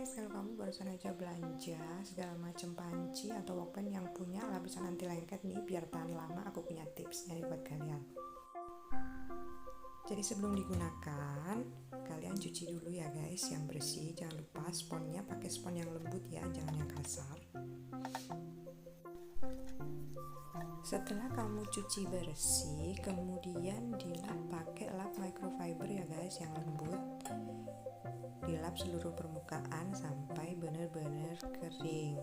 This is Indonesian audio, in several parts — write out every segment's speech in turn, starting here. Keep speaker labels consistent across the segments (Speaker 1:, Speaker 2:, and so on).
Speaker 1: guys, kalau kamu barusan aja belanja segala macam panci atau workbench yang punya lapisan anti lengket nih biar tahan lama, aku punya tipsnya nih buat kalian. Jadi sebelum digunakan, kalian cuci dulu ya guys, yang bersih. Jangan lupa sponnya pakai spon yang lembut ya, jangan yang kasar. Setelah kamu cuci bersih, kemudian dilap pakai lap microfiber ya guys, yang lembut. Dilap seluruh permukaan sampai benar-benar kering.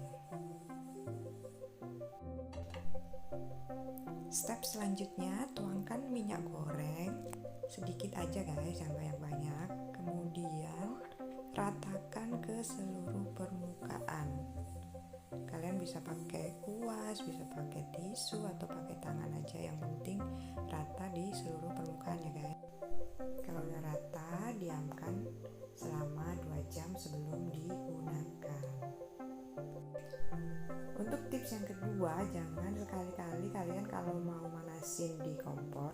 Speaker 1: Step selanjutnya, tuangkan minyak goreng sedikit aja guys, jangan banyak-banyak. Kemudian ratakan ke seluruh permukaan. Kalian bisa pakai kuas, bisa pakai tisu atau pakai tangan aja, yang penting rata di seluruh permukaan ya guys. Kalau udah rata, diamkan selama 2 jam sebelum digunakan. Untuk tips yang kedua, jangan sekali-kali kalian kalau mau manasin di kompor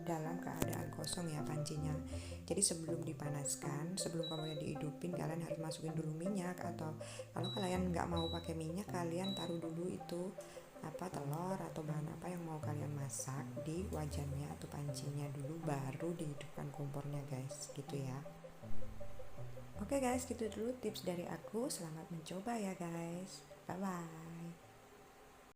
Speaker 1: dalam keadaan kosong ya pancinya. Jadi sebelum dipanaskan, sebelum kompornya dihidupin, kalian harus masukin dulu minyak, atau kalau kalian nggak mau pakai minyak, kalian taruh dulu itu telur atau bahan apa yang mau kalian masak di wajannya atau pancinya dulu, baru dihidupkan kompornya guys, gitu ya. Oke guys, gitu dulu tips dari aku. Selamat mencoba ya guys. Bye bye.